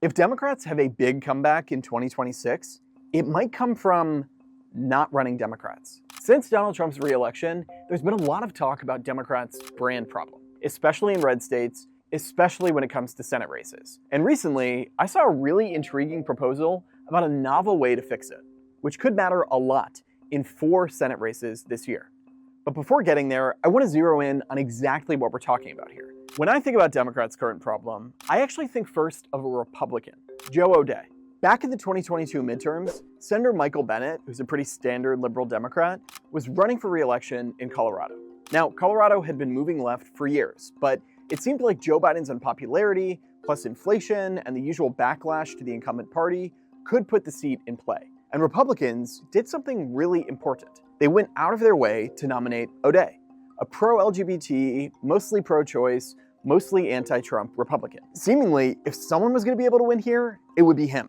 If Democrats have a big comeback in 2026, it might come from not running Democrats. Since Donald Trump's re-election, there's been a lot of talk about Democrats' brand problem, especially in red states, especially when it comes to Senate races. And recently, I saw a really intriguing proposal about a novel way to fix it, which could matter a lot in 4 Senate races this year. But before getting there, I want to zero in on exactly what we're talking about here. When I think about Democrats' current problem, I actually think first of a Republican, Joe O'Dea. Back in the 2022 midterms, Senator Michael Bennet, who's a pretty standard liberal Democrat, was running for re-election in Colorado. Now, Colorado had been moving left for years, but it seemed like Joe Biden's unpopularity, plus inflation and the usual backlash to the incumbent party, could put the seat in play. And Republicans did something really important. They went out of their way to nominate O'Dea, a pro-LGBT, mostly pro-choice, mostly anti-Trump Republican. Seemingly, if someone was going to be able to win here, it would be him.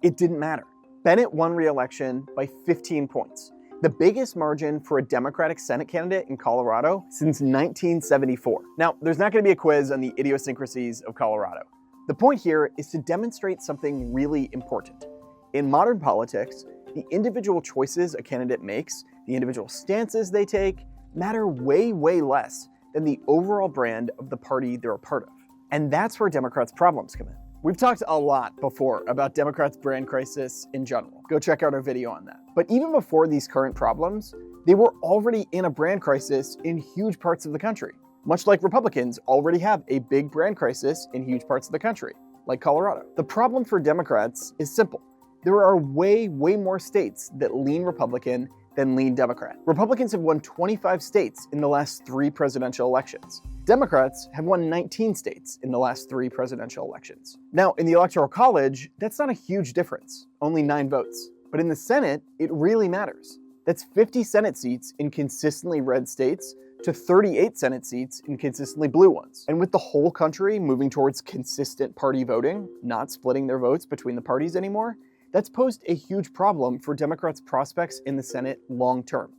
It didn't matter. Bennett won re-election by 15 points, the biggest margin for a Democratic Senate candidate in Colorado since 1974. Now, there's not going to be a quiz on the idiosyncrasies of Colorado. The point here is to demonstrate something really important. In modern politics, the individual choices a candidate makes, the individual stances they take, matter way, way less than the overall brand of the party they're a part of. And that's where Democrats' problems come in. We've talked a lot before about Democrats' brand crisis in general. Go check out our video on that. But even before these current problems, they were already in a brand crisis in huge parts of the country. Much like Republicans already have a big brand crisis in huge parts of the country, like Colorado. The problem for Democrats is simple. There are way, way more states that lean Republican than lean Democrat. Republicans have won 25 states in the last 3 presidential elections. Democrats have won 19 states in the last 3 presidential elections. Now, in the Electoral College, that's not a huge difference, only 9 votes. But in the Senate, it really matters. That's 50 Senate seats in consistently red states to 38 Senate seats in consistently blue ones. And with the whole country moving towards consistent party voting, not splitting their votes between the parties anymore, that's posed a huge problem for Democrats' prospects in the Senate long term,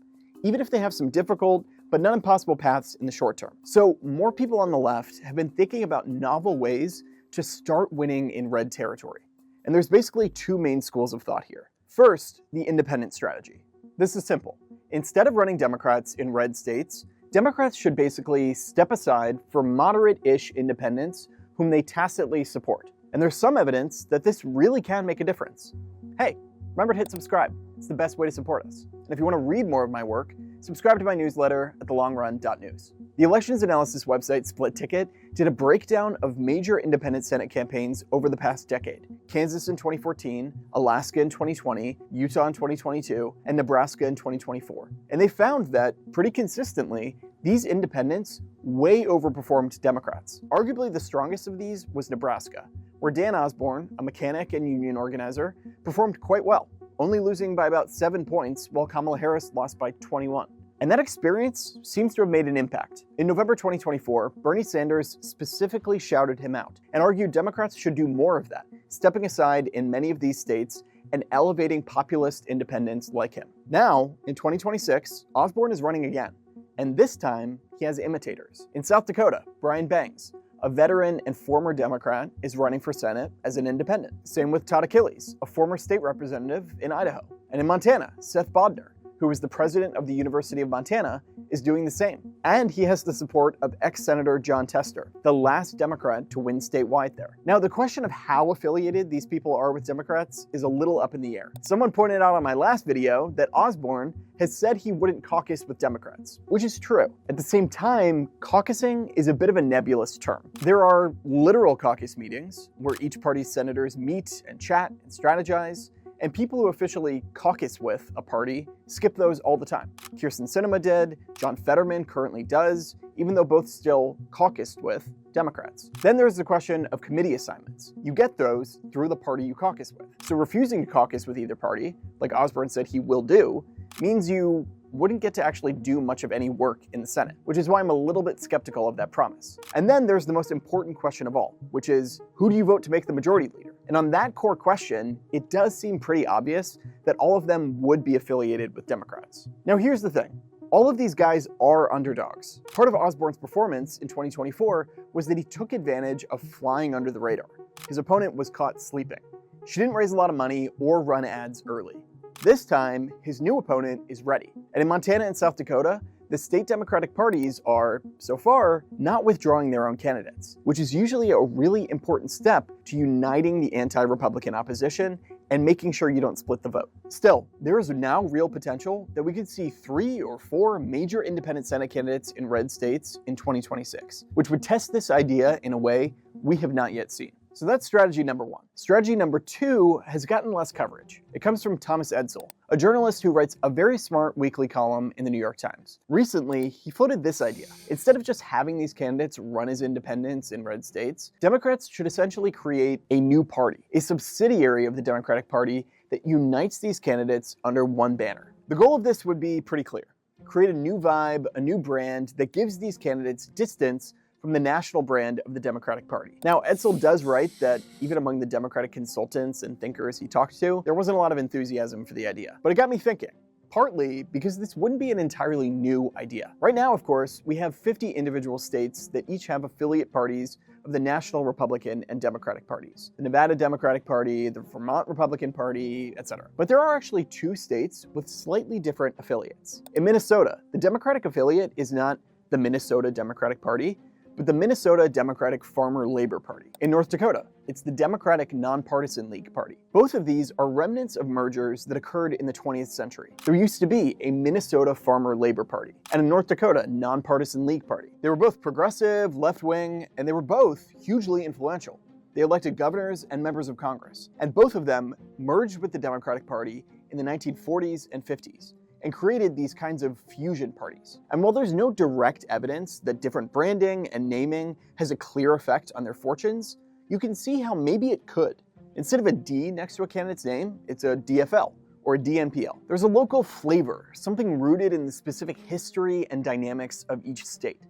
even if they have some difficult but not impossible paths in the short term. So more people on the left have been thinking about novel ways to start winning in red territory. And there's basically 2 main schools of thought here. First, the independent strategy. This is simple. Instead of running Democrats in red states, Democrats should basically step aside for moderate-ish independents whom they tacitly support. And there's some evidence that this really can make a difference. Hey, remember to hit subscribe. It's the best way to support us. And if you want to read more of my work, subscribe to my newsletter at thelongrun.news. The elections analysis website Split Ticket did a breakdown of major independent Senate campaigns over the past decade. Kansas in 2014, Alaska in 2020, Utah in 2022, and Nebraska in 2024. And they found that, pretty consistently, these independents way overperformed Democrats. Arguably the strongest of these was Nebraska, where Dan Osborne, a mechanic and union organizer, performed quite well, only losing by about 7 points while Kamala Harris lost by 21. And that experience seems to have made an impact. In November 2024, Bernie Sanders specifically shouted him out and argued Democrats should do more of that, stepping aside in many of these states and elevating populist independents like him. Now, in 2026, Osborne is running again, and this time he has imitators. In South Dakota, Brian Bangs, a veteran and former Democrat, is running for Senate as an independent. Same with Todd Achilles, a former state representative in Idaho. And in Montana, Seth Bodnar, who is the president of the University of Montana, is doing the same. And he has the support of ex-Senator Jon Tester, the last Democrat to win statewide there. Now, the question of how affiliated these people are with Democrats is a little up in the air. Someone pointed out on my last video that Osborne has said he wouldn't caucus with Democrats, which is true. At the same time, caucusing is a bit of a nebulous term. There are literal caucus meetings where each party's senators meet and chat and strategize, and people who officially caucus with a party skip those all the time. Kyrsten Sinema did, John Fetterman currently does, even though both still caucused with Democrats. Then there's the question of committee assignments. You get those through the party you caucus with. So refusing to caucus with either party, like Osborne said he will do, means you wouldn't get to actually do much of any work in the Senate, which is why I'm a little bit skeptical of that promise. And then there's the most important question of all, which is, who do you vote to make the majority leader? And on that core question, it does seem pretty obvious that all of them would be affiliated with Democrats. Now here's the thing. All of these guys are underdogs. Part of Osborne's performance in 2024 was that he took advantage of flying under the radar. His opponent was caught sleeping. She didn't raise a lot of money or run ads early. This time, his new opponent is ready. And in Montana and South Dakota, the state Democratic parties are, so far, not withdrawing their own candidates, which is usually a really important step to uniting the anti-Republican opposition and making sure you don't split the vote. Still, there is now real potential that we could see 3 or 4 major independent Senate candidates in red states in 2026, which would test this idea in a way we have not yet seen. So that's strategy number 1. Strategy number 2 has gotten less coverage. It comes from Thomas Edsall, a journalist who writes a very smart weekly column in the New York Times. Recently, he floated this idea. Instead of just having these candidates run as independents in red states, Democrats should essentially create a new party, a subsidiary of the Democratic Party that unites these candidates under one banner. The goal of this would be pretty clear. Create a new vibe, a new brand that gives these candidates distance from the national brand of the Democratic Party. Now, Edsall does write that even among the Democratic consultants and thinkers he talked to, there wasn't a lot of enthusiasm for the idea. But it got me thinking, partly because this wouldn't be an entirely new idea. Right now, of course, we have 50 individual states that each have affiliate parties of the National Republican and Democratic parties. The Nevada Democratic Party, the Vermont Republican Party, etc. But there are actually 2 states with slightly different affiliates. In Minnesota, the Democratic affiliate is not the Minnesota Democratic Party, but the Minnesota Democratic Farmer Labor Party. In North Dakota, it's the Democratic Nonpartisan League Party. Both of these are remnants of mergers that occurred in the 20th century. There used to be a Minnesota Farmer Labor Party and a North Dakota Nonpartisan League Party. They were both progressive, left-wing, and they were both hugely influential. They elected governors and members of Congress, and both of them merged with the Democratic Party in the 1940s and 50s. And created these kinds of fusion parties. And while there's no direct evidence that different branding and naming has a clear effect on their fortunes, you can see how maybe it could. Instead of a D next to a candidate's name, it's a DFL or a DNPL. There's a local flavor, something rooted in the specific history and dynamics of each state.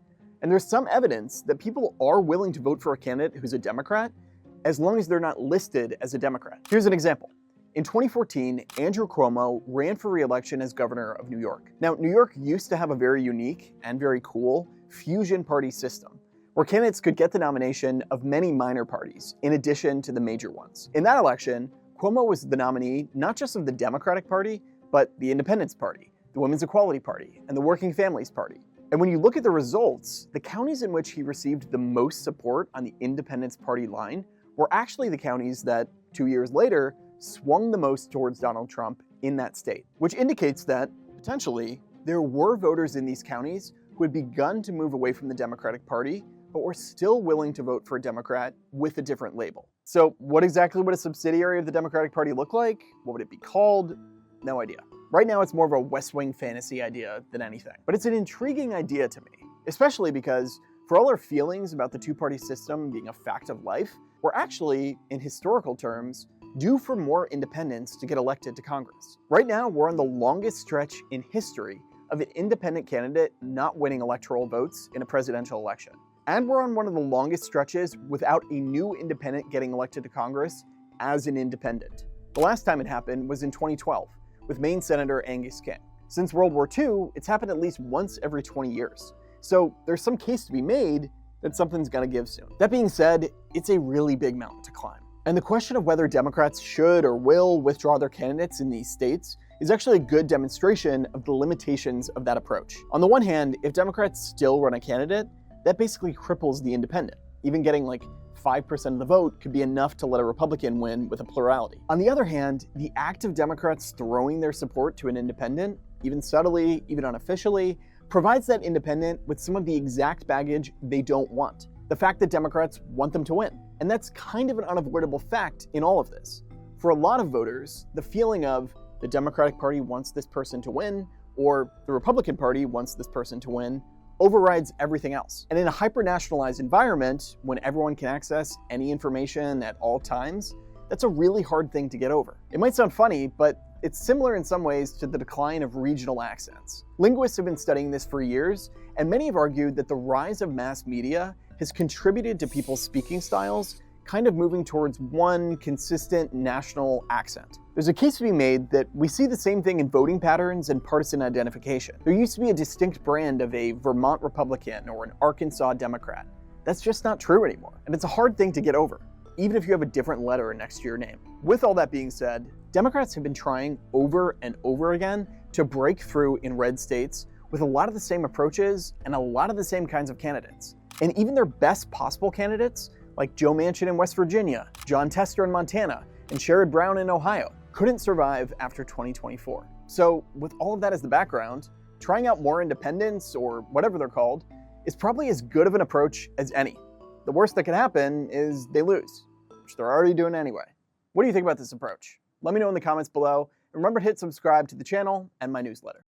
And there's some evidence that people are willing to vote for a candidate who's a Democrat as long as they're not listed as a Democrat. Here's an example. In 2014, Andrew Cuomo ran for re-election as governor of New York. Now, New York used to have a very unique and very cool fusion party system, where candidates could get the nomination of many minor parties, in addition to the major ones. In that election, Cuomo was the nominee not just of the Democratic Party, but the Independence Party, the Women's Equality Party, and the Working Families Party. And when you look at the results, the counties in which he received the most support on the Independence Party line were actually the counties that, 2 years later, swung the most towards Donald Trump in that state, which indicates that, potentially, there were voters in these counties who had begun to move away from the Democratic Party, but were still willing to vote for a Democrat with a different label. So what exactly would a subsidiary of the Democratic Party look like? What would it be called? No idea. Right now, it's more of a West Wing fantasy idea than anything. But it's an intriguing idea to me, especially because for all our feelings about the two-party system being a fact of life, we're actually, in historical terms, due for more independents to get elected to Congress. Right now, we're on the longest stretch in history of an independent candidate not winning electoral votes in a presidential election. And we're on one of the longest stretches without a new independent getting elected to Congress as an independent. The last time it happened was in 2012, with Maine Senator Angus King. Since World War II, it's happened at least once every 20 years. So there's some case to be made that something's gonna give soon. That being said, it's a really big mountain to climb. And the question of whether Democrats should or will withdraw their candidates in these states is actually a good demonstration of the limitations of that approach. On the one hand, if Democrats still run a candidate, that basically cripples the independent. Even getting like 5% of the vote could be enough to let a Republican win with a plurality. On the other hand, the act of Democrats throwing their support to an independent, even subtly, even unofficially, provides that independent with some of the exact baggage they don't want. The fact that Democrats want them to win. And that's kind of an unavoidable fact in all of this. For a lot of voters, the feeling of the Democratic Party wants this person to win, or the Republican Party wants this person to win, overrides everything else. And in a hyper-nationalized environment, when everyone can access any information at all times, that's a really hard thing to get over. It might sound funny, but it's similar in some ways to the decline of regional accents. Linguists have been studying this for years, and many have argued that the rise of mass media has contributed to people's speaking styles kind of moving towards one consistent national accent. There's a case to be made that we see the same thing in voting patterns and partisan identification. There used to be a distinct brand of a Vermont Republican or an Arkansas Democrat. That's just not true anymore, and it's a hard thing to get over. even if you have a different letter next to your name. With all that being said, Democrats have been trying over and over again to break through in red states with a lot of the same approaches and a lot of the same kinds of candidates. And even their best possible candidates, like Joe Manchin in West Virginia, Jon Tester in Montana, and Sherrod Brown in Ohio, couldn't survive after 2024. So with all of that as the background, trying out more independents, or whatever they're called, is probably as good of an approach as any. The worst that could happen is they lose, which they're already doing anyway. What do you think about this approach? Let me know in the comments below, and remember to hit subscribe to the channel and my newsletter.